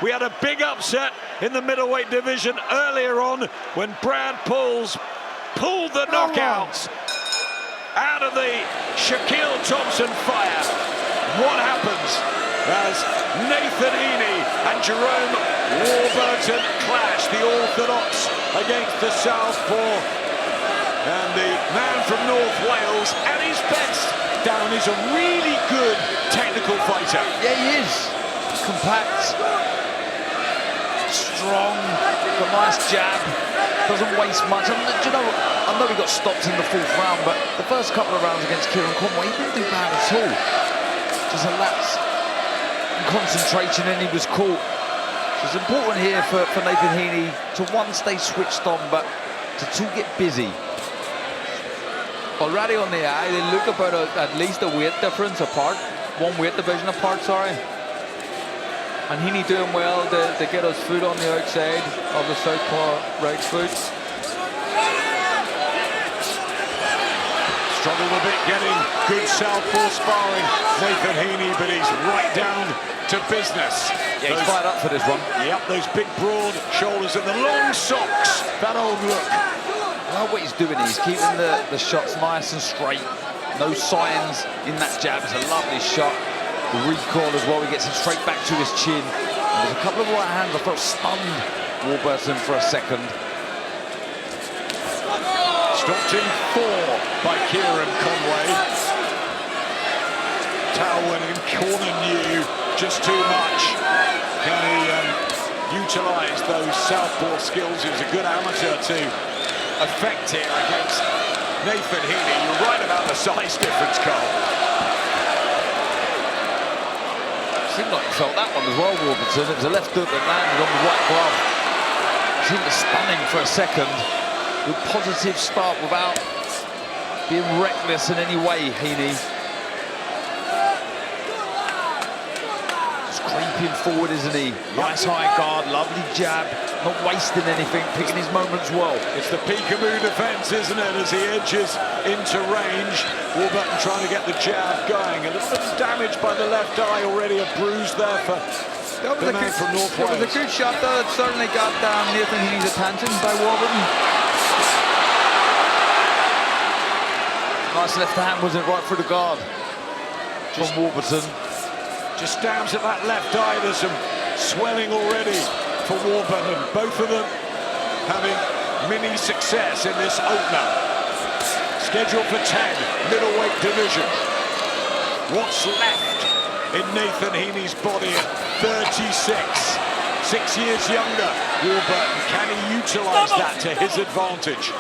We had a big upset in the middleweight division earlier on when Brad Pauls pulled the knockouts out of the Shaquille Thompson fire. What happens as Nathan Heaney and Gerome Warburton clash? The orthodox against the southpaw. And the man from North Wales, at his best, Darren, is a really good technical fighter. Yeah, he is. Compact, strong, got a nice jab, doesn't waste much. And, you know, I know he got stopped in the 4th round, but the first couple of rounds against Kieran Conway, he didn't do bad at all. Just a lapse in concentration and he was caught. So it's important here for Nathan Heaney to, 1, stay switched on, but to 2, get busy. Already on the eye, they look about at least a weight difference apart, 1 weight division apart, sorry. And Heaney doing well to get his foot on the outside of the southpaw right foot. Struggled a bit getting good southpaw sparring, Nathan Heaney, but he's right down to business. Yeah, he's fired up for this one. Yep, those big broad shoulders and the long socks, that old look. I like what he's doing. He's keeping the shots nice and straight. No signs in that jab. It's a lovely shot. The recoil as well. He gets it straight back to his chin. And there's a couple of right hands. I felt stunned Warburton for a second. Stopped in 4 by Kieran Conway. Towel and corner knew just too much. Can he utilise those southpaw skills? He was a good amateur to effect here against Nathan Heaney. You're right about the size difference, Carl. Seemed like he felt that one as well, Warburton. It was a left hook that landed on the right glove. Seemed stunning for a second. Good positive start without being reckless in any way, Heaney. Just creeping forward, isn't he? Nice high guard, lovely jab. Not wasting anything, picking his moments well. It's the peekaboo defence, isn't it, as he edges into range. Warburton trying to get the jab going. A little bit of damage by the left eye already, a bruise there for the man from North Wales. It was a good shot though, it certainly got Nathan Heaney's attention by Warburton. Nice left hand, was it, right through the guard from Warburton. Just stabs at that left eye, there's some swelling already for Warburton. Both of them having mini success in this opener. Scheduled for 10, middleweight division. What's left in Nathan Heaney's body at 36? 6 years younger, Warburton. Can he utilise that to his advantage?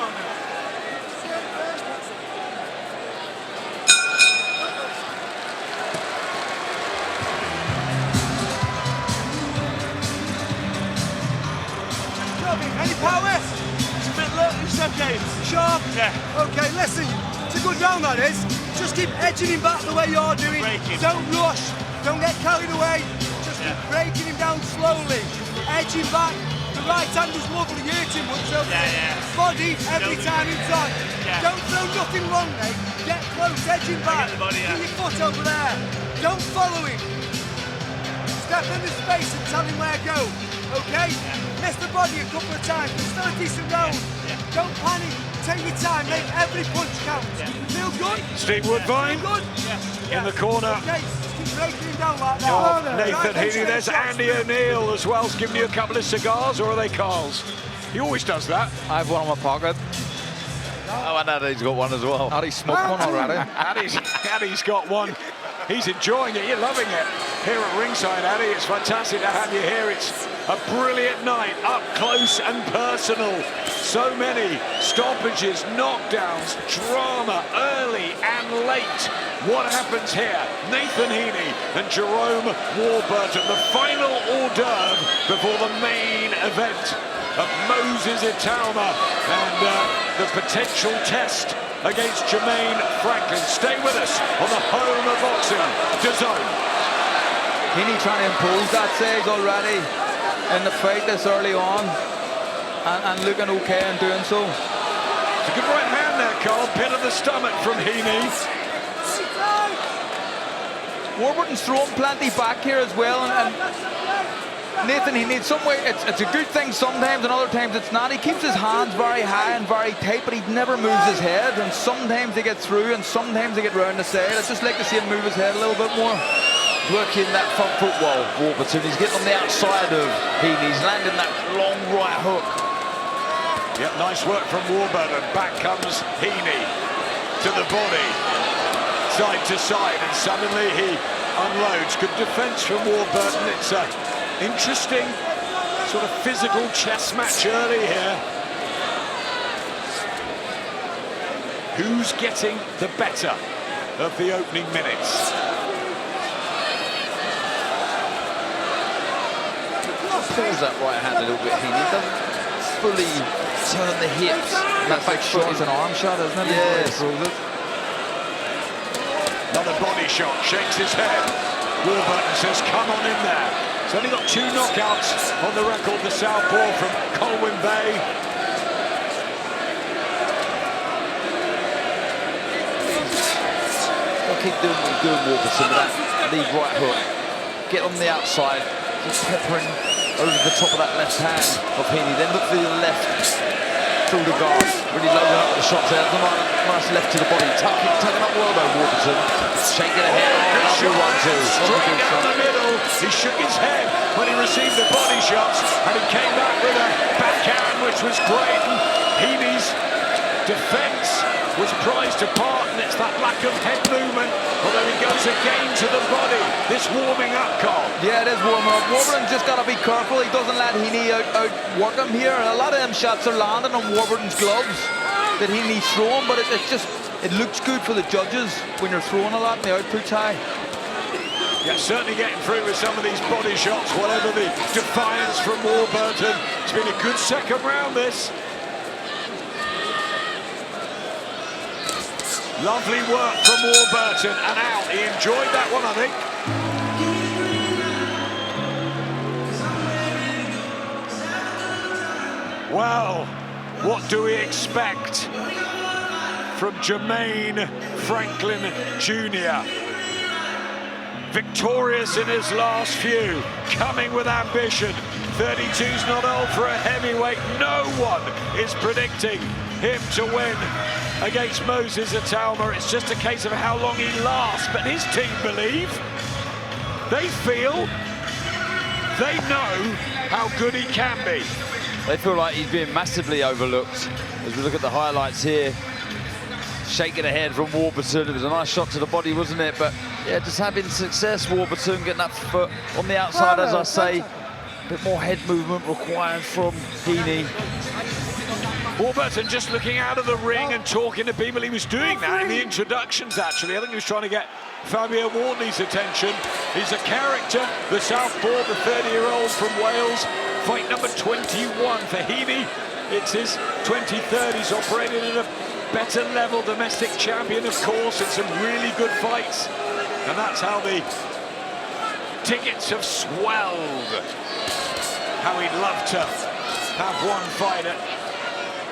Any power? It's a bit low, it's okay. Sharp? Yeah. Okay, listen, it's a good round that is. Just keep edging him back the way you're doing. Breaking. Don't rush, don't get carried away. Just keep breaking him down slowly. Edge him back. The right hand was lovely, you hit him once over. Body every time inside. Don't throw nothing wrong, mate. Get close, edge him back. Bring your foot over there. Don't follow him. Step in the space and tell him where to go. Okay? Miss the body a couple of times, but still a decent round. Don't panic, take your time, make every punch count. Feel good? Steve Woodbine in the corner. Okay, keep breaking him down like that. Oh, Nathan Heaney, there's Andy O'Neill as well, giving you a couple of cigars, or are they Carl's? He always does that. I have one in my pocket. Oh, and Addy's got one as well. Addy smoked one already. Addy's got one. He's enjoying it, you're loving it. Here at ringside, Addy, it's fantastic to have you here. It's a brilliant night, up close and personal. So many stoppages, knockdowns, drama, early and late. What happens here? Nathan Heaney and Gerome Warburton, the final hors d'oeuvre before the main event of Moses Itauma and the potential test against Jermaine Franklin. Stay with us on the home of boxing, DAZN. Heaney trying to impose that size already in the fight this early on and looking okay in doing so. It's a good right hand there, Carl. Pin of the stomach from Heaney. Warburton's throwing plenty back here as well, and Nathan, he needs some way. It's a good thing sometimes, and other times it's not. He keeps his hands very high and very tight, but he never moves his head. And sometimes they get through, and sometimes they get round the side. I'd just like to see him move his head a little bit more. Working that front foot well, Warburton. He's getting on the outside of Heaney. He's landing that long right hook. Yep, nice work from Warburton. Back comes Heaney to the body, side to side, and suddenly he unloads. Good defence from Warburton. It's an interesting sort of physical chess match early here. Who's getting the better of the opening minutes? Pulls that right hand a little bit, Heaney. Doesn't fully turn the hips. That back shot is an arm shot, isn't it? Yes. Another body shot, shakes his head. Warburton says, come on in there. He's only got 2 knockouts on the record, the southpaw from Queensberry. He'll keep doing what he's doing, Warburton, with that lead right hook. Get on the outside, just peppering over the top of that left hand of Heaney, then look for the left through the guard, really loading up the shots there. Nice left to the body, tucking up well though, Warburton, shaking ahead. Good shot, straight down the middle. He shook his head when he received the body shots, and he came back with a backhand, which was great. And Heaney's defence was prized apart, and it's that lack of head movement, although he goes again to the body. This warming up, Carl. Yeah, it is warming up. Warburton's just got to be careful. He doesn't let Heaney outwork him here. A lot of them shots are landing on Warburton's gloves that Heaney's throwing, but it looks good for the judges when you're throwing a lot in the output high. Yeah, certainly getting through with some of these body shots, whatever the defiance from Warburton. It's been a good second round, this. Lovely work from Warburton, and out. He enjoyed that one, I think. Well, what do we expect from Jermaine Franklin Jr.? Victorious in his last few, coming with ambition. 32's not old for a heavyweight. No one is predicting him to win against Moses Atalma. It's just a case of how long he lasts, but his team believe, they feel, they know how good he can be. They feel like he's being massively overlooked. As we look at the highlights here, shaking ahead from Warburton. It was a nice shot to the body, wasn't it? But yeah, just having success, Warburton getting that foot on the outside, as I say. A bit more head movement required from Heaney. Warburton just looking out of the ring and talking to people. He was doing that in the introductions, actually. I think he was trying to get Fabio Wardley's attention. He's a character, the southpaw, the 30-year-old from Wales. Fight number 21 for Heaney. It's his 23rd. He's operated at a better level, domestic champion, of course, in some really good fights. And that's how the tickets have swelled. How he'd love to have one fight at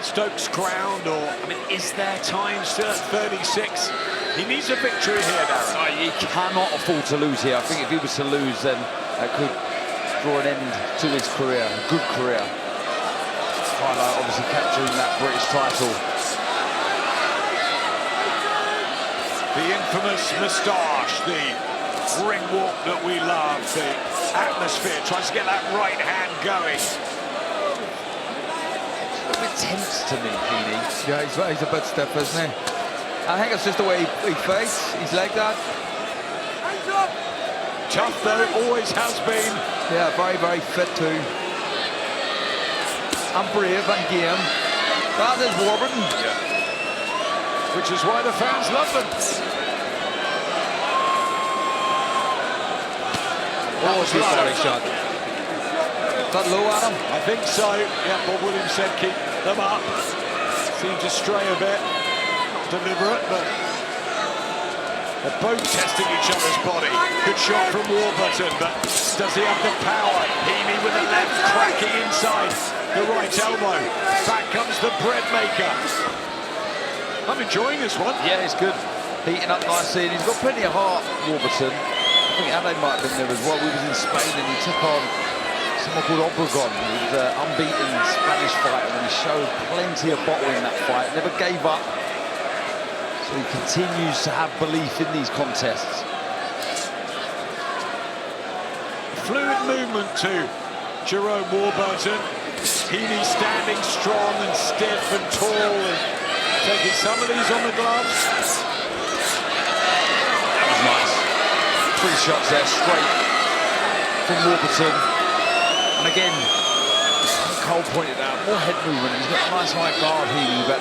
Stokes ground, or, I mean, is there time still at 36? He needs a victory here, Darren. He cannot afford to lose here. I think if he was to lose, then that could draw an end to his career, a good career. Highlight, obviously, capturing that British title. The infamous moustache, the ring walk that we love, the atmosphere, tries to get that right hand going. A bit tense to me, Heaney. Yeah, he's a bit stiff, isn't he? I think it's just the way he fights. He's like that. Tough though, always has been. Yeah, very, very fit too. And brave and game. That is Warburton. Yeah. Which is why the fans love them. Oh, it's a body shot. Is that low at him? I think so. Yeah, Bob Williams said keep them up. Seemed to stray a bit. Not deliberate, but they're both testing each other's body. Good shot from Warburton, but does he have the power? Heaney with the left, cracking inside the right elbow. Back comes the bread maker. I'm enjoying this one. Yeah, it's good. Heating up nicely, and he's got plenty of heart, Warburton. I think Ade might have been there as well. We was in Spain, and he took on someone called Obregon, who was an unbeaten Spanish fighter, and he showed plenty of bottle in that fight, never gave up. So he continues to have belief in these contests. Fluid movement to Gerome Warburton. Heaney standing strong and stiff and tall and taking some of these on the gloves. That was nice. 3 shots there, straight from Warburton. And again, Cole pointed out, more head movement. He's got a nice high guard, Heaney, but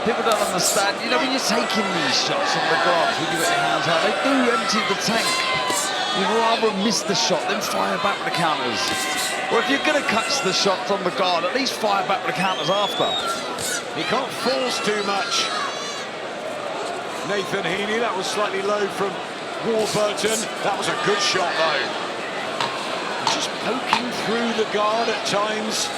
people don't understand. You know, when you're taking these shots on the gloves, when you get your hands out, they do empty the tank. You'd rather miss the shot than fire back with the counters. Or if you're going to catch the shots on the guard, at least fire back with the counters after. He can't force too much. Nathan Heaney, that was slightly low from Warburton. That was a good shot, though. Just poking through the guard at times.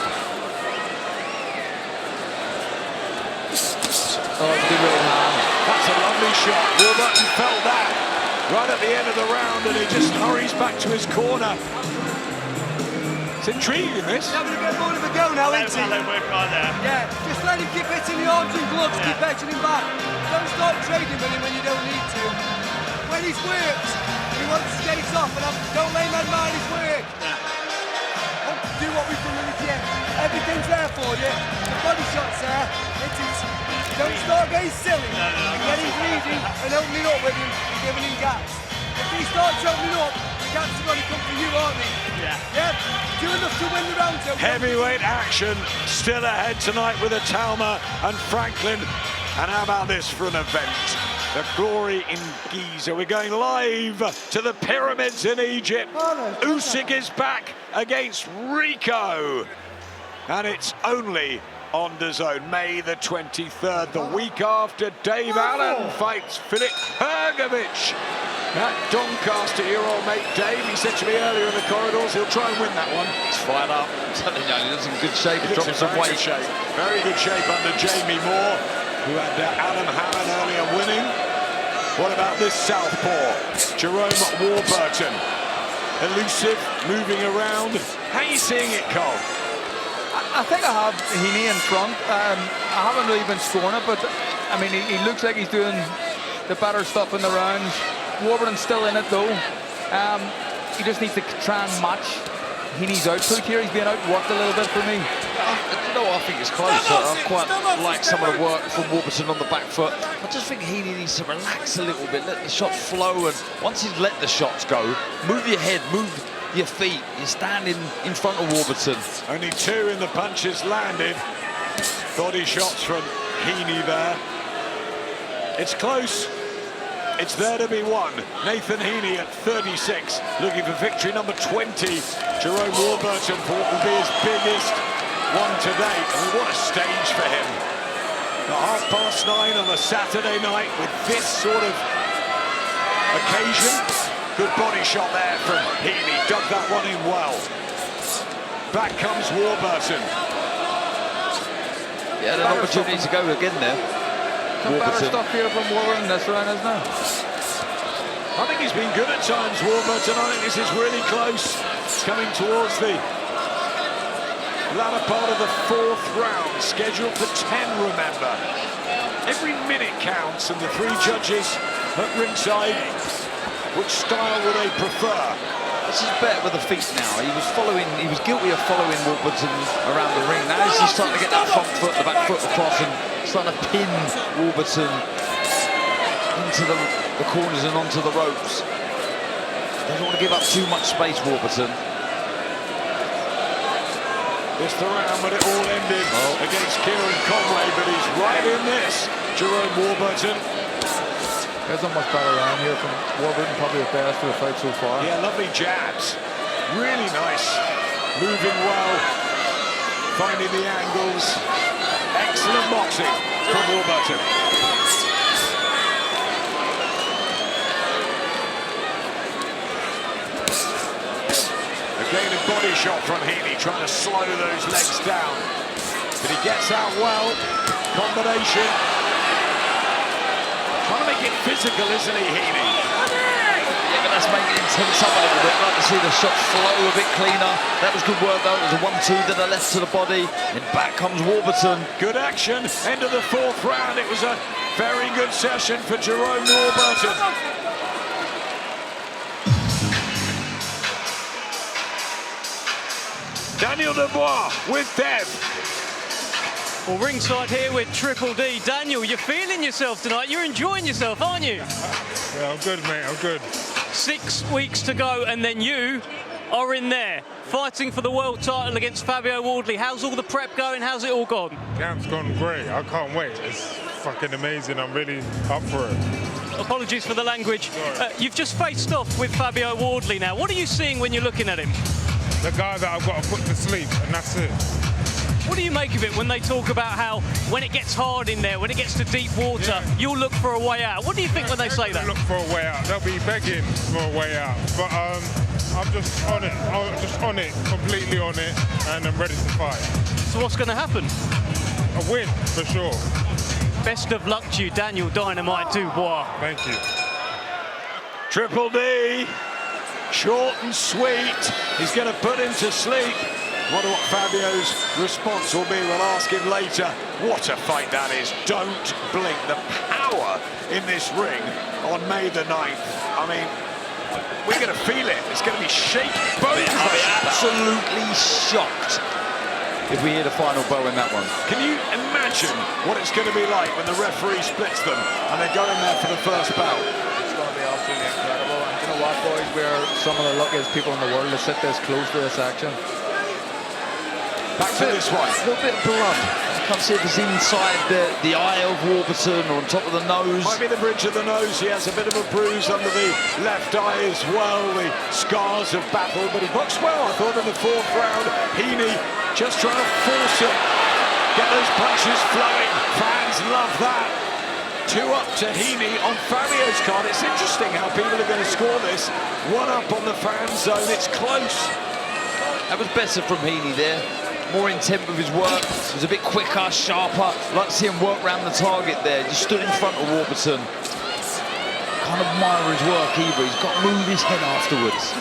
Oh, good little hand. That's a lovely shot. Warburton felt that right at the end of the round, and he just hurries back to his corner. It's intriguing, this. He's having a bit more of a go now, isn't he? Yeah, just let him keep hitting the arms and gloves, keep edging him back. Don't start trading with him when you don't need to. When he's worked, he wants to skate off, and don't lay man mind his work. Do what we've done in the gym. Everything's there for you. The body shot's there. Don't start getting silly and getting greedy and opening up with him and giving him gaps. If he starts opening up, the gaps are going to come for you, aren't they? Yeah. Do enough to win the round. Heavyweight action still ahead tonight with Atalma and Franklin. And how about this for an event? The glory in Giza. We're going live to the pyramids in Egypt. Usyk is back against Rico. And it's only on DAZN, May the 23rd, the week after Dave Allen fights Filip Hrgović. That Doncaster-year-old mate Dave, he said to me earlier in the corridors, he'll try and win that one. He's fired up. I'm telling you, he looks in good shape. He's dropping some weight. Very good shape under Jamie Moore, who had Adam Hammond earlier winning. What about this southpaw, Gerome Warburton? Elusive, moving around. How are you seeing it, Cole? I think I have Heaney in front. I haven't really been scoring it, but I mean, he looks like he's doing the better stuff in the rounds. Warburton's still in it though. He just needs to try and match Heaney's output here. He's being outworked a little bit for me. You know, I think it's close. I quite like some of the work from Warburton on the back foot. I just think Heaney needs to relax a little bit, let the shots flow, and once he's let the shots go, move your head, move your feet. You're standing in front of Warburton. Only 2 in the punches landed. Body shots from Heaney there. It's close. It's there to be won. Nathan Heaney at 36, looking for victory number 20. Gerome Warburton for what will be his biggest one to date. I mean, what a stage for him. At 9:30 on a Saturday night with this sort of occasion. Good body shot there from Heaney, dug that one in well. Back comes Warburton. Yeah, an opportunity to go again there. Some better stuff here from Warburton this round, isn't it? I think he's been good at times, Warburton. I think this is really close. It's coming towards the latter part of the 4th round, scheduled for 10, remember. Every minute counts, and the 3 judges at ringside, which style would they prefer? This is better with the feet now. He was guilty of following Warburton around the ring. Now he's starting to get that front foot, the back foot across, and starting to pin Warburton into the corners and onto the ropes. Doesn't want to give up too much space, Warburton. This the round when it all ended against Kieran Conway, but he's right in this. Gerome Warburton. There's a much better round here from Warburton, probably the best of the fight so far. Yeah, lovely jabs. Really nice. Moving well. Finding the angles. Excellent boxing from Warburton. Again, a body shot from Heaney, trying to slow those legs down. But he gets out well. Combination. Trying to make it physical, isn't he, Heaney? Yeah, but let's make it intense up a little bit. Like to see the shots flow a bit cleaner. That was good work though. It was a 1-2 to the left to the body. And back comes Warburton. Good action. End of the fourth round. It was a very good session for Gerome Warburton. Daniel Dubois with Dev. Well, ringside here with Triple D. Daniel, you're feeling yourself tonight. You're enjoying yourself, aren't you? Yeah, I'm good, mate. I'm good. 6 weeks to go, and then you are in there, fighting for the world title against Fabio Wardley. How's all the prep going? How's it all gone? Camp's gone great. I can't wait. It's fucking amazing. I'm really up for it. Apologies for the language. You've just faced off with Fabio Wardley now. What are you seeing when you're looking at him? The guy that I've got to put to sleep, and that's it. What do you make of it when they talk about how when it gets hard in there, when it gets to deep water, you'll look for a way out? What do you think when they say that? Look for a way out. They'll be begging for a way out. But I'm just on it. I'm just on it, completely on it, and I'm ready to fight. So what's going to happen? A win, for sure. Best of luck to you, Daniel Dynamite Dubois. Thank you. Triple D, short and sweet. He's going to put him to sleep. Wonder what Fabio's response will be. We'll ask him later. What a fight that is. Don't blink. The power in this ring on May the 9th. I mean, we're going to feel it. It's going to be shaking. I'll be absolutely shocked if we hear the final bow in that one. Can you imagine what it's going to be like when the referee splits them and they go in there for the first bout? It's going to be absolutely incredible. And you know what, boys? We're some of the luckiest people in the world to sit this close to this action. Back to this one. A little bit of blood. I can't see if it's inside the eye of Warburton or on top of the nose. Might be the bridge of the nose. He has a bit of a bruise under the left eye as well. The scars of battle, but he boxed well, I thought, in the fourth round. Heaney just trying to force it. Get those punches flowing. Fans love that. 2 up to Heaney on Fabio's card. It's interesting how people are going to score this. 1 up on the fan zone. It's close. That was better from Heaney there. More intent with his work. It was a bit quicker, sharper. Like to see him work round the target there. Just stood in front of Warburton. Can't admire his work either. He's got to move his head afterwards.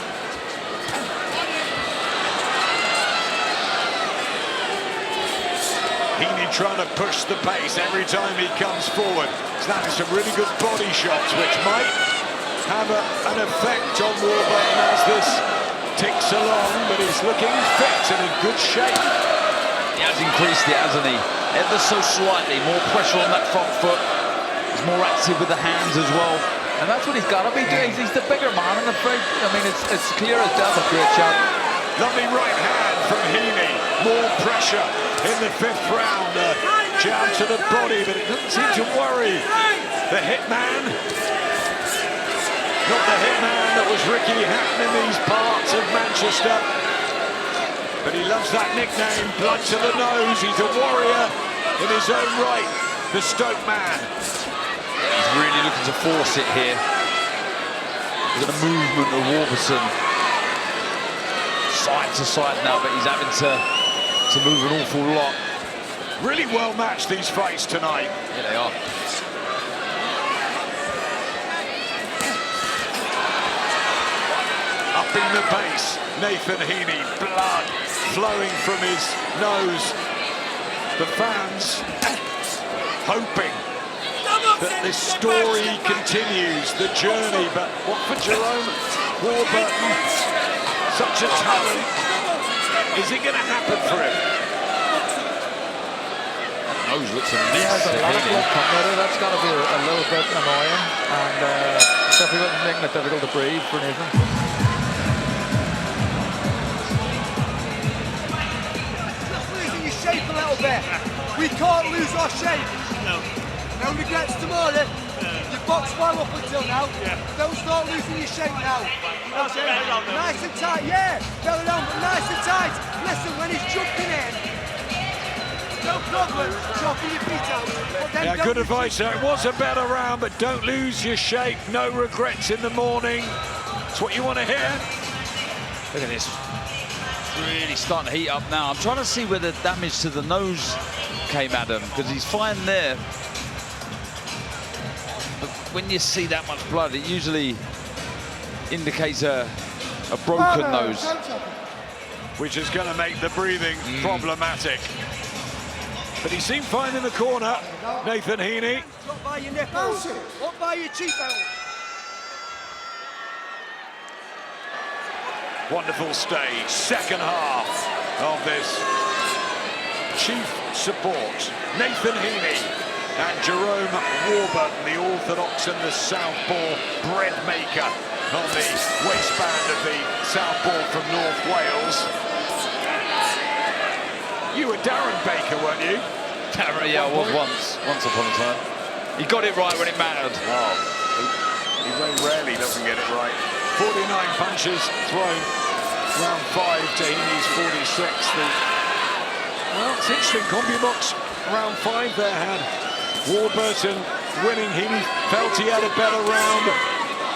Heaney trying to push the pace every time he comes forward. He's landing some really good body shots, which might have an effect on Warburton as this ticks along, but he's looking fit and in good shape. He has increased it, hasn't he? Ever so slightly. More pressure on that front foot. He's more active with the hands as well. And that's what he's got to be doing. He's the bigger man, I'm afraid. I mean, it's clear as death. A great shot. Lovely right hand from Heaney. More pressure in the 5th round. Jab to the body, but it doesn't seem to worry the hitman. Not the hitman that was Ricky Hatton in these parts of Manchester. But he loves that nickname, blood to the nose. He's a warrior in his own right, the Stoke man. He's really looking to force it here. Look at the movement of Warburton. Side to side now, but he's having to move an awful lot. Really well matched, these fights tonight. Yeah, they are. Upping the pace, Nathan Heaney, blood flowing from his nose. The fans hoping that this story continues, the journey, but what for Gerome Warburton, such a talent, is it going to happen for him? Nose looks He has a lot of blood coming out of it. That's got to be a little bit annoying, and definitely making it difficult to breathe for Nathan. Shape a little bit. We can't lose our shape. No. No regrets tomorrow. You've boxed well up until now. Yeah. Don't start losing your shape now. Okay. Nice and tight, yeah. Belly down, but nice and tight. Listen, when he's jumping in, no problem, chopping your feet out. But then Yeah, good advice there. It was a better round, but don't lose your shape. No regrets in the morning. That's what you want to hear. Look at this. Really starting to heat up now. I'm trying to see where the damage to the nose came at him, because he's fine there. But when you see that much blood, it usually indicates a broken nose. Which is going to make the breathing problematic. But he seemed fine in the corner, Nathan Heaney. Up by your nipples, up by your cheekbone. Wonderful stage, second half of this chief support. Nathan Heaney and Gerome Warburton, the orthodox and the southpaw bread maker on the waistband of the southpaw from North Wales. You were Darren Baker, weren't you? Darren, yeah, I was once upon a time. He got it right when it mattered. Oh, he very rarely doesn't get it right. 49 punches thrown, round 5 to Heaney's 46. Well, it's interesting, CompuBox round 5 there had Warburton winning. Heaney felt he had a better round.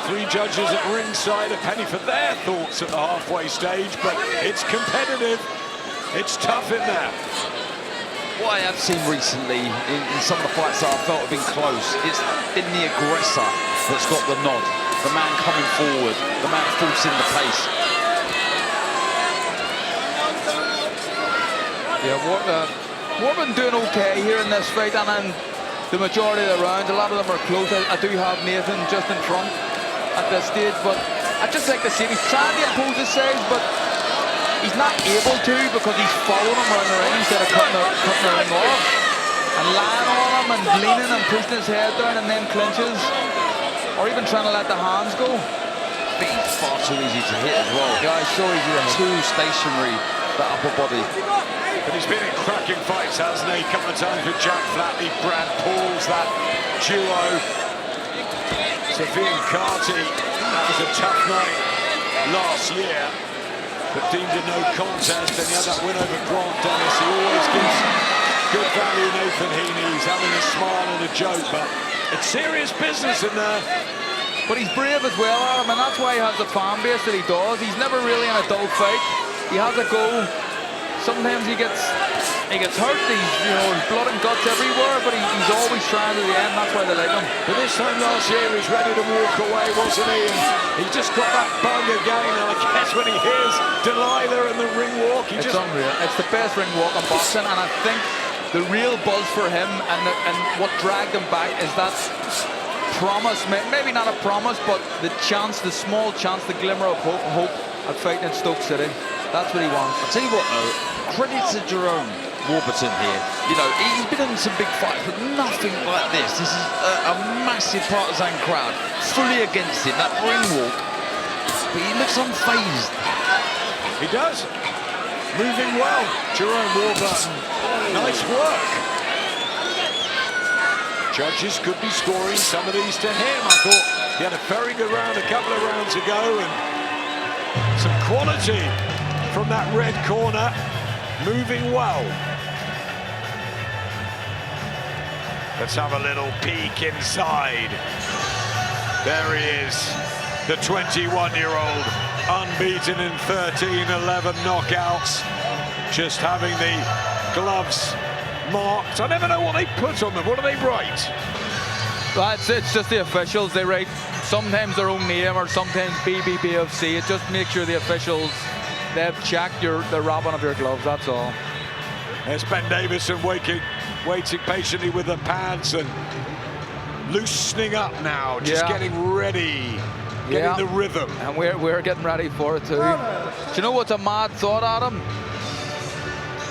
3 judges at ringside, a penny for their thoughts at the halfway stage, but it's competitive. It's tough in there. What I have seen recently in some of the fights that I felt have been close, it's been the aggressor that's got the nod. The man coming forward, the man forcing the pace. Yeah, Warburton doing okay here in this fight, and the majority of the rounds, a lot of them are close. I do have Nathan just in front at this stage, but I just like to see him. He's trying to impose his size, but he's not able to because he's following him around the ring instead of cutting the ring off and lying on him and leaning and pushing his head down and then clinches, or even trying to let the hands go. But he's far too easy to hit as well. Yeah, it's so easy to hit. Too stationary, that upper body. But he's been in cracking fights, hasn't he? A couple of times with Jack Flatley, Brad Pauls, that duo. Sofian Carty, that was a tough night last year, but deemed a no contest, and he had that win over Grant Dennis. He always gives good value, Nathan Heaney. He's having a smile and a joke, but it's serious business in there. But he's brave as well, Adam, and that's why he has the fan base that he does. He's never really in a dull fight. He has a go. Sometimes he gets hurt. He's, you know, blood and guts everywhere, but he's always trying to the end. That's why they like him. But this time last year, he was ready to walk away, wasn't he? And he just got that bug again. And I guess when he hears Delilah and the ring walk, It's unreal. It's the best ring walk in boxing, and I think the real buzz for him and what dragged him back is that promise, maybe not a promise, but the chance, the small chance, the glimmer of hope at fighting in Stoke City. That's what he wants. I'll tell you what, credit to Gerome Warburton here. You know, he's been in some big fights, but nothing like this. This is a massive partisan crowd, fully against him, that ring walk. But he looks unfazed. He does. Moving well, Gerome Warburton. Nice work. Judges could be scoring some of these to him. I thought he had a very good round a couple of rounds ago, and some quality from that red corner. Moving well. Let's have a little peek inside. There he is, the 21-year-old, unbeaten in 13-11 knockouts, just having the gloves marked. I never know what they put on them. What do they write? It's just the officials. They write sometimes their own name or sometimes BBBFC. It just makes sure the officials, they've checked the wrapping of your gloves, that's all. There's Ben Davison waiting patiently with the pads and loosening up now, just getting ready, getting the rhythm. And we're getting ready for it too. Do you know what's a mad thought, Adam?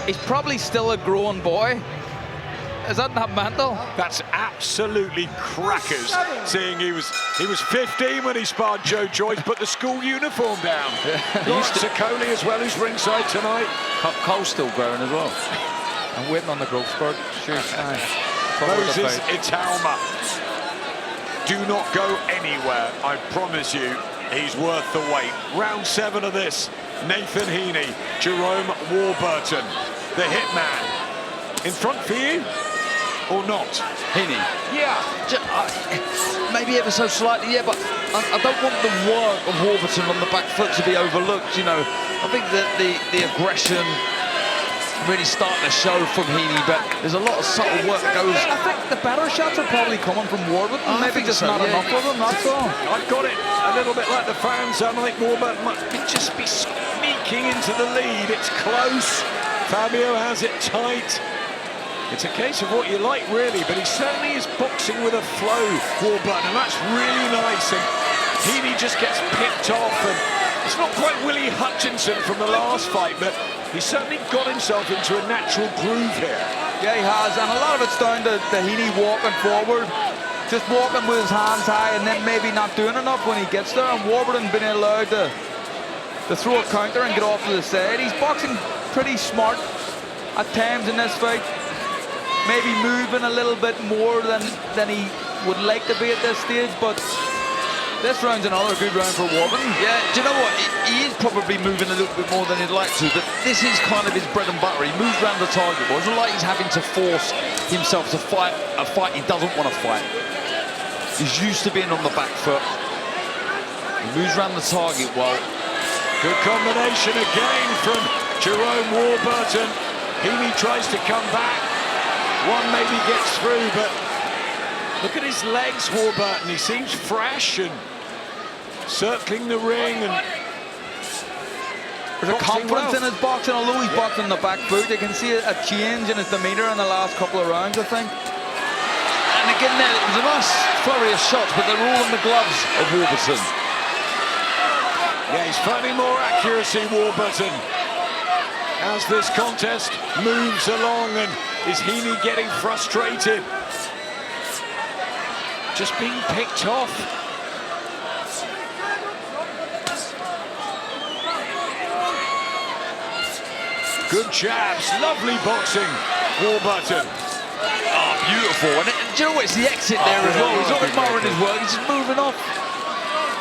He's probably still a grown boy. Is that not mental? That's absolutely crackers, seeing he was 15 when he sparred Joe Joyce, put the school uniform down. Lawrence Sicoli as well, who's ringside tonight. Cole's still growing as well. I'm waiting on the growth spurt. Moses Italma. Do not go anywhere, I promise you. He's worth the wait. Round 7 of this. Nathan Heaney, Gerome Warburton, the hitman. In front for you? Or not? Heaney? Yeah. Maybe ever so slightly, yeah, but I don't want the work of Warburton on the back foot to be overlooked, you know. I think that the aggression, really starting to show from Heaney, but there's a lot of subtle work that goes. I think the better shots are probably coming from Warburton. Maybe just not enough of them, that's all. I've got it a little bit like the fans. I think Warburton might just be sneaking into the lead. It's close. Fabio has it tight. It's a case of what you like, really, but he certainly is boxing with a flow, Warburton, and that's really nice. And Heaney just gets picked off, and it's not quite Willie Hutchinson from the last fight, but he's certainly got himself into a natural groove here. Yeah, he has, and a lot of it's down to Heaney walking forward, just walking with his hands high, and then maybe not doing enough when he gets there, and Warburton being allowed to throw a counter and get off to the side. He's boxing pretty smart at times in this fight, maybe moving a little bit more than he would like to be at this stage, but this round's another good round for Warburton. Yeah, do you know what? He is probably moving a little bit more than he'd like to, but this is kind of his bread and butter. He moves around the target. Well, it's not like he's having to force himself to fight a fight he doesn't want to fight. He's used to being on the back foot. He moves around the target well. Good combination again from Gerome Warburton. Heaney tries to come back. One maybe gets through, but look at his legs, Warburton. He seems fresh and circling the ring. And there's a confidence in his boxing, although he's boxing on the back foot. You can see a change in his demeanour in the last couple of rounds, I think. And again, there was a nice flurry of shots, but they're all in the gloves of Warburton. Yeah, he's finding more accuracy, Warburton, as this contest moves along. And is Heaney getting frustrated? Just being picked off. Good jabs, lovely boxing, Warburton. Oh, beautiful. And do you know what? It's the exit there as well. He's not admiring his work, he's just moving off.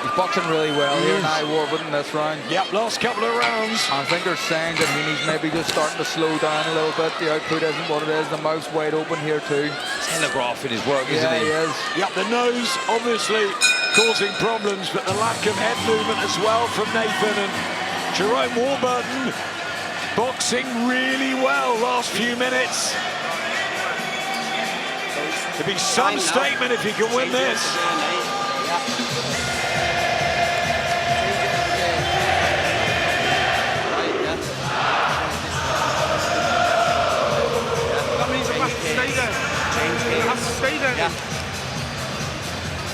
He's boxing really well here now, Warburton, this round. Yep, last couple of rounds. I think there's signs that Heaney's maybe just starting to slow down a little bit. The output isn't what it is. The mouth's wide open here too. Telegraphing his work, isn't he? Yeah, he is. Yep, the nose obviously causing problems, but the lack of head movement as well from Nathan. And Gerome Warburton boxing really well last few minutes. There'll be some statement if he can win this. Yeah.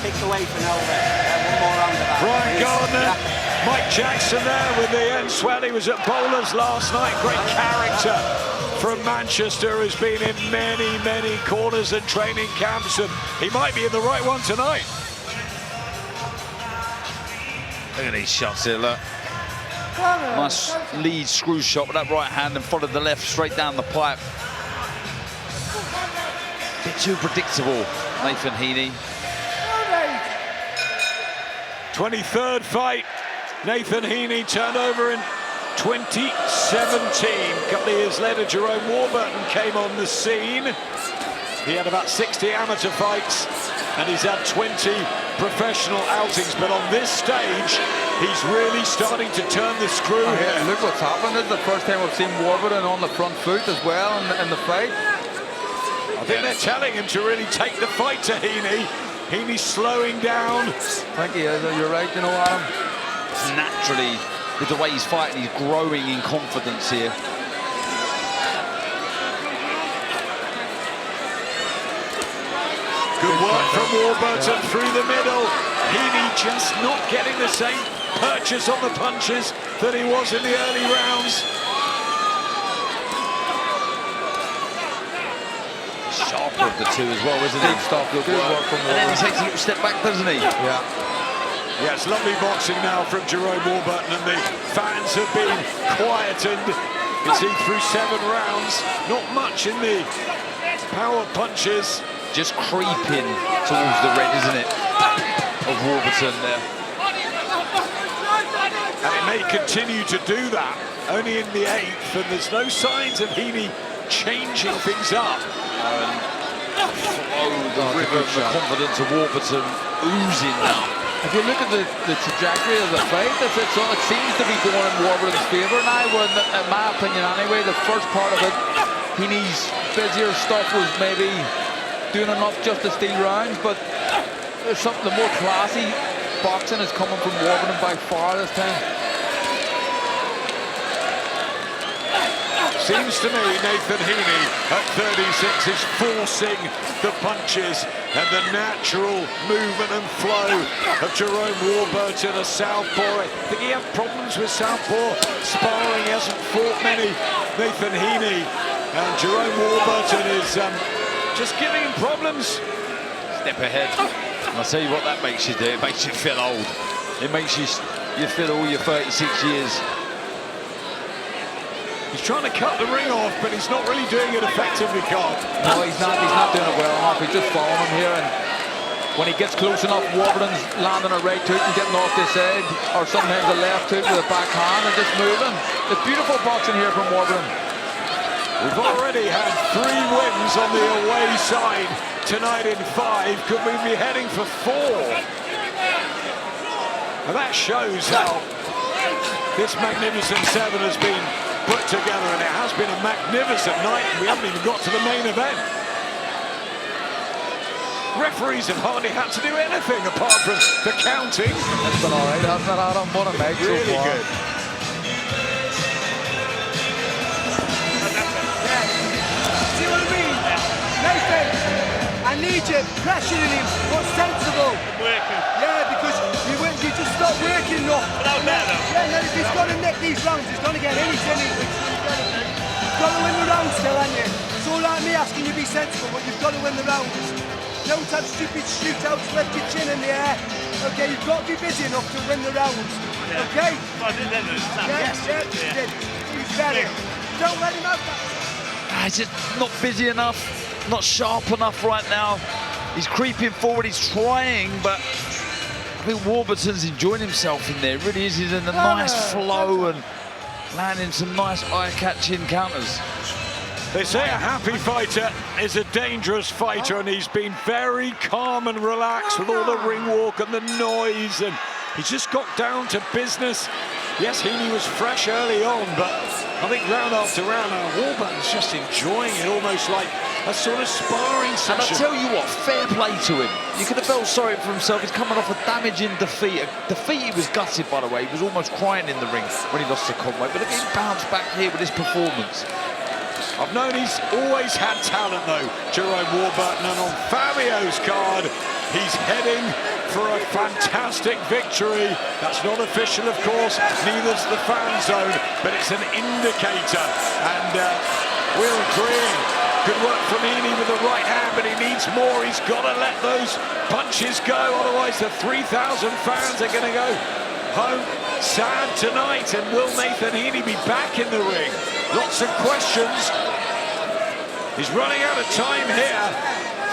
Picked away for now. One more round of that. Brian Gardner, Mike Jackson there with the end swell. He was at Bowlers last night. Great character from Manchester, has been in many, many corners and training camps, and he might be in the right one tonight. Look at these shots here, look. Nice lead screw shot with that right hand and followed the left straight down the pipe. Bit too predictable, Nathan Heaney. 23rd fight, Nathan Heaney turned over in 2017. A couple of years later, Gerome Warburton came on the scene. He had about 60 amateur fights, and he's had 20 professional outings. But on this stage, he's really starting to turn the screw here. Look what's happened. This is the first time we've seen Warburton on the front foot as well in the fight. I think they're telling him to really take the fight to Heaney. Heaney's slowing down. I think he is. You're right, you know, Adam. Naturally, with the way he's fighting, he's growing in confidence here. Good work from Warburton through the middle. Heaney just not getting the same purchase on the punches that he was in the early rounds. Sharper of the two as well, isn't he? Good work from And then he Warburton. takes a little step back, doesn't he? Yeah. Yeah, it's lovely boxing now from Gerome Warburton, and the fans have been quietened. You can see through 7 rounds, not much in the power punches. Just creeping towards the red, isn't it? Of Warburton there. And it may continue to do that, only in the 8th, and there's no signs of Heaney changing things up. The river of the confidence of Warburton oozing now. If you look at the trajectory of the fight, it seems to be going in Warburton's favour now. In my opinion anyway, the first part of it, Heaney's busier stuff was maybe doing enough just to steal rounds, but there's something, the more classy boxing is coming from Warburton by far this time. Seems to me Nathan Heaney at 36 is forcing the punches and the natural movement and flow of Gerome Warburton, a southpaw. I think he had problems with southpaw sparring. He hasn't fought many. Nathan Heaney and Gerome Warburton is just giving him problems. Step ahead. And I'll tell you what that makes you do. It makes you feel old. It makes you feel all your 36 years. He's trying to cut the ring off, but he's not really doing it effectively, Carl. No, he's not doing it well enough. He's just following him here, and when he gets close enough, Warburton's landing a right hook and getting off this edge, or sometimes a left hook with a backhand and just moving. It's beautiful boxing here from Warburton. We've already had 3 wins on the away side tonight in 5. Could we be heading for 4? And that shows how this magnificent 7 has been put together, and it has been a magnificent night, and we haven't even got to the main event. Referees have hardly had to do anything apart from the counting. That's been all right, hasn't it, Adam? What a make Really so far. good. See what I mean? Nathan, I need you pressuring him, but sensible. Working. Yeah, because you just stop working enough. Without that, though. Yeah, and then if he's got to nick these rounds, he's going to get anything. You've got to win the rounds still, haven't you? It's all right me asking you to be sensible, but you've got to win the rounds. Don't have stupid shootouts, lift your chin in the air. Okay, you've got to be busy enough to win the rounds. Yeah. Okay? Well, I did then, though. Yes, you did. He's better. Don't let him have that. He's just not busy enough, not sharp enough right now. He's creeping forward, he's trying, but I think Warburton's enjoying himself in there. Really is. He's in a nice flow and landing some nice eye-catching counters. They say a happy fighter is a dangerous fighter, and he's been very calm and relaxed with all the ring walk and the noise, and he's just got down to business. Yes, Heaney was fresh early on, but I think round after round, Warburton's just enjoying it, almost like a sort of sparring session. And I tell you what, fair play to him. You could have felt sorry for himself. He's coming off a damaging defeat. A defeat he was gutted, by the way. He was almost crying in the ring when he lost to Conway. But look, he's bounced back here with his performance. I've known he's always had talent, though, Gerome Warburton, and on Fabio's card, he's heading for a fantastic victory. That's not official, of course, neither's the fan zone, but it's an indicator, and we're agreeing. Good work from Heaney with the right hand, but he needs more. He's got to let those punches go, otherwise the 3,000 fans are going to go home sad tonight. And will Nathan Heaney be back in the ring? Lots of questions. He's running out of time here.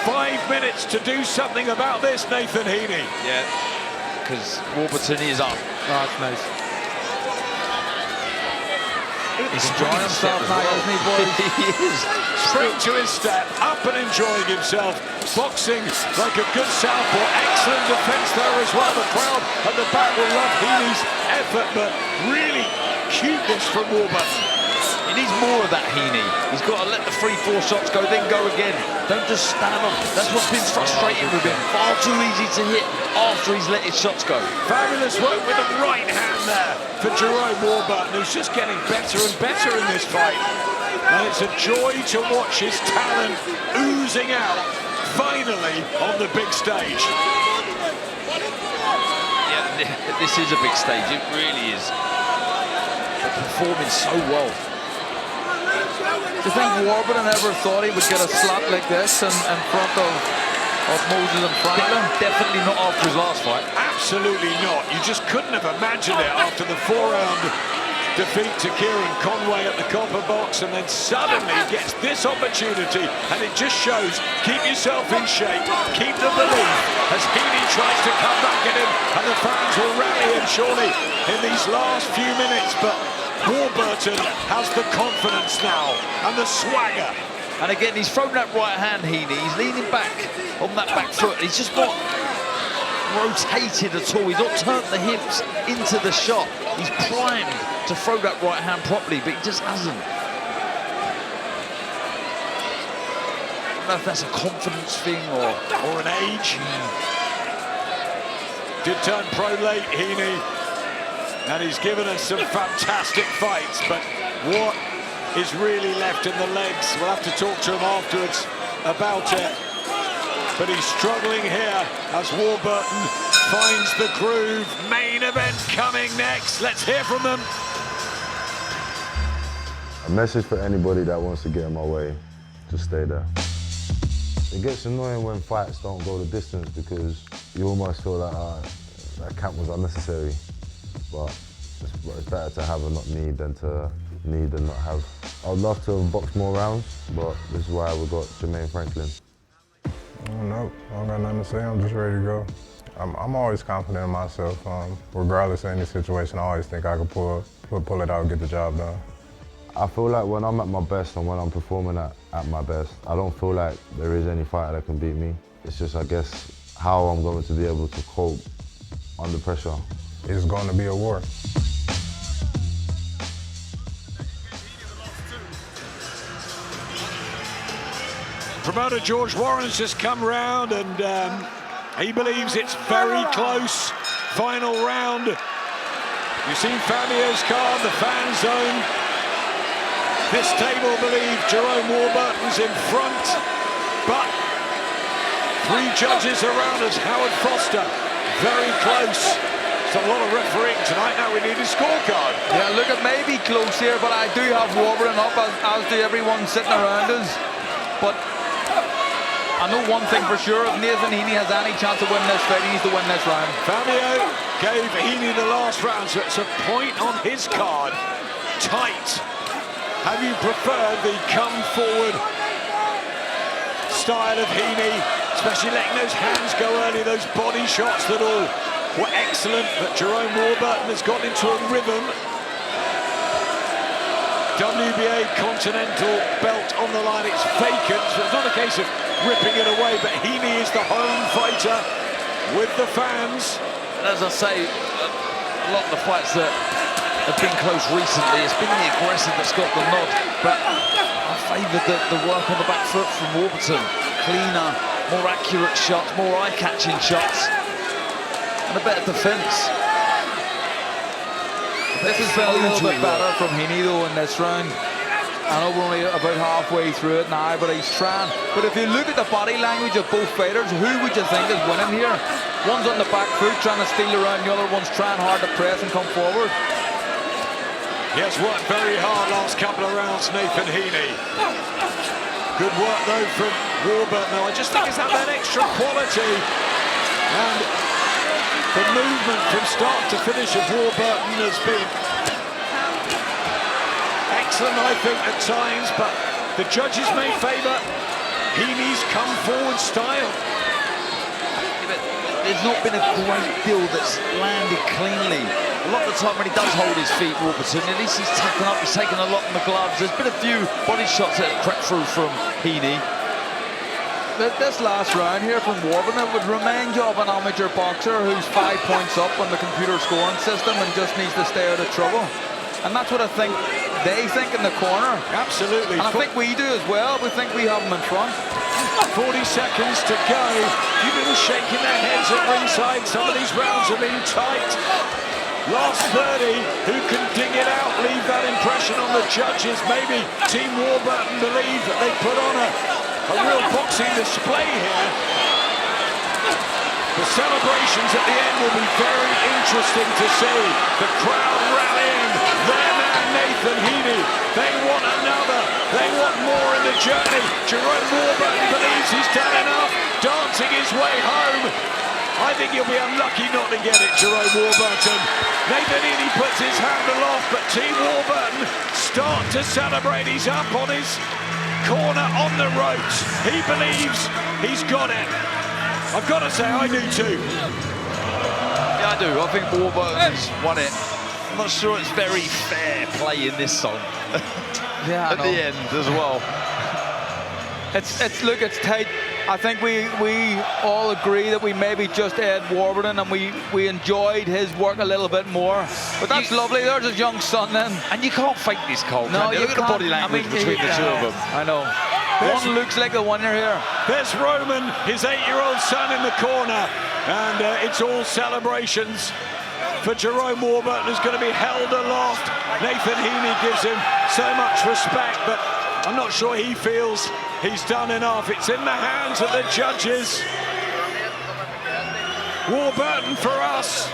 5 minutes to do something about this, Nathan Heaney. Yeah, because Warburton is up. Oh, that's nice. He's enjoying himself now, isn't he, boys? He is. Straight to his step, up and enjoying himself. Boxing like a good southpaw. Excellent defense there as well. The crowd at the back will love Heaney's effort, but really cuteness from Warburton. He needs more of that, Heaney. He's got to let the 3-4 shots go, then go again. Don't just stand up. That's what's been frustrating with him. Far too easy to hit after he's let his shots go. Fabulous work with the right hand there for Gerome Warburton, who's just getting better and better in this fight. And it's a joy to watch his talent oozing out, finally, on the big stage. Yeah, this is a big stage. It really is. They're performing so well. Do you think Warburton ever thought he would get a slap like this in front of Moses and Franklin? Definitely not after his last fight. Absolutely not. You just couldn't have imagined it after the 4-round defeat to Kieran Conway at the Copper Box, and then suddenly gets this opportunity, and it just shows, keep yourself in shape, keep the belief, as Heaney tries to come back at him, and the fans will rally him surely in these last few minutes, but Warburton has the confidence now, and the swagger. And again, he's thrown that right hand, Heaney. He's leaning back on that back foot. He's just not rotated at all. He's not turned the hips into the shot. He's primed to throw that right hand properly, but he just hasn't. I don't know if that's a confidence thing or an age. Did turn pro late, Heaney, and he's given us some fantastic fights, but what is really left in the legs? We'll have to talk to him afterwards about it. But he's struggling here as Warburton finds the groove. Main event coming next. Let's hear from them. A message for anybody that wants to get in my way, just stay there. It gets annoying when fights don't go the distance because you almost feel like that camp was unnecessary. But it's better to have and not need than to need and not have. I'd love to have boxed more rounds, but this is why we got Jermaine Franklin. I don't know. I don't got nothing to say. I'm just ready to go. I'm always confident in myself. Regardless of any situation, I always think I can pull it out and get the job done. I feel like when I'm at my best and when I'm performing at my best, I don't feel like there is any fighter that can beat me. It's just, I guess, how I'm going to be able to cope under pressure. It's going to be a war. Promoter George Warren's just come round and he believes it's very close. Final round. You've seen Fabio's card, the fan zone. This table believe Gerome Warburton's in front, but 3 judges around us. Howard Foster, very close. It's a lot of refereeing tonight. Now we need a scorecard. Yeah, look, it may be close here, but I do have Warburton up, as do everyone sitting around us. But I know one thing for sure, if Nathan Heaney has any chance of winning this fight, he needs to win this round. Fabio gave Heaney the last round, so it's a point on his card. Tight. Have you preferred the come-forward style of Heaney, especially letting those hands go early, those body shots that all were excellent, but Gerome Warburton has got into a rhythm. WBA Continental belt on the line, it's vacant, so it's not a case of ripping it away, but Heaney is the home fighter with the fans. And as I say, a lot of the fights that have been close recently, it's been the aggressive that's got the nod, but I favoured the work on the back foot from Warburton. Cleaner, more accurate shots, more eye-catching shots, and a better defence. This has been a little bit better from Heaney though in this round. I know we're only about halfway through it now, but he's trying. But if you look at the body language of both fighters, who would you think is winning here? One's on the back foot trying to steal around, the other one's trying hard to press and come forward. He has worked very hard last couple of rounds, Nathan Heaney. Good work though from Warburton. Now I just think it's that extra quality and the movement from start to finish of Warburton has been excellent, I think, at times, but the judges may favour Heaney's come-forward style. Yeah, but there's not been a great deal that's landed cleanly. A lot of the time when he does hold his feet, Warburton, at least he's taken up, he's taken a lot in the gloves. There's been a few body shots that have crept through from Heaney. This last round here from Warburton, it would remind you of an amateur boxer who's 5 points up on the computer scoring system and just needs to stay out of trouble. And that's what I think they think in the corner. Absolutely. And I think we do as well. We think we have them in front. 40 seconds to go. People shaking their heads at ringside. Some of these rounds have been tight. Last 30, who can dig it out, leave that impression on the judges. Maybe Team Warburton believe that they put on a real boxing display here. The celebrations at the end will be very interesting to see. The crowd rallying. Their man Nathan Heaney. They want another. They want more in the journey. Gerome Warburton believes he's done enough. Dancing his way home. I think you'll be unlucky not to get it, Gerome Warburton. Nathan Heaney puts his hand aloft, but Team Warburton start to celebrate. He's up on his corner on the ropes. He believes he's got it. I've got to say, I do too. Yeah, I do. I think Warburton's won it. I'm not sure it's very fair play in this song. Yeah, at the end as well. It's look, it's tight. I think we all agree that we maybe just Ed Warburton, and we enjoyed his work a little bit more. But that's lovely. There's his young son then. And you can't fake this, Cole. No, you look at the can't. body language I mean, between the two of them. I know. One looks like the winner here. There's Roman, his 8-year-old son in the corner, and it's all celebrations for Gerome Warburton, who's going to be held aloft. Nathan Heaney gives him so much respect, but I'm not sure he feels he's done enough. It's in the hands of the judges. Warburton for us.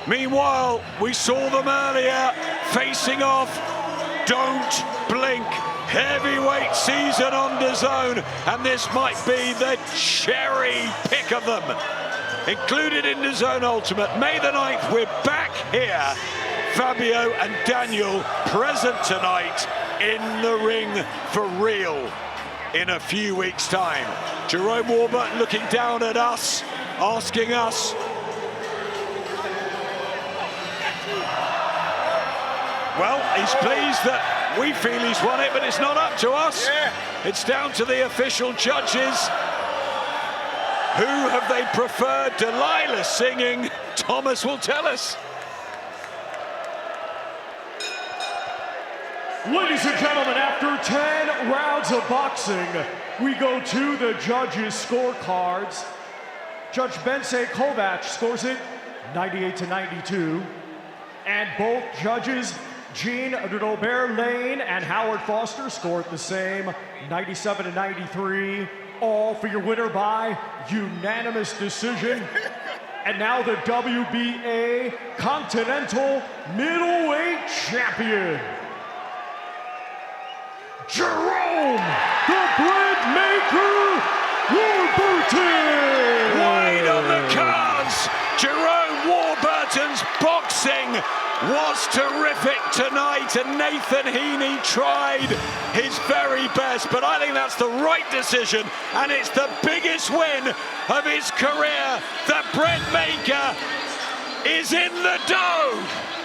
Meanwhile, we saw them earlier facing off. Don't blink. Heavyweight season on DAZN, and this might be the cherry pick of them. Included in DAZN Ultimate, May the 9th, we're back here. Fabio and Daniel present tonight in the ring for real in a few weeks' time. Gerome Warburton looking down at us, asking us, well, he's pleased that we feel he's won it, but it's not up to us. It's down to the official judges. Who have they preferred? Delilah singing. Thomas will tell us. Ladies and gentlemen, after 10 rounds of boxing, we go to the judges' scorecards. Judge Bensei Kovac scores it 98-92. And both judges, Jean Robert Lane and Howard Foster, scored the same, 97-93. All for your winner by unanimous decision. And now the WBA Continental Middleweight Champion, Gerome the Bread Maker Warburton! Wide on the cards, Gerome Warburton's boxing was terrific tonight, and Nathan Heaney tried his very best, but I think that's the right decision, and it's the biggest win of his career. The bread maker is in the dough.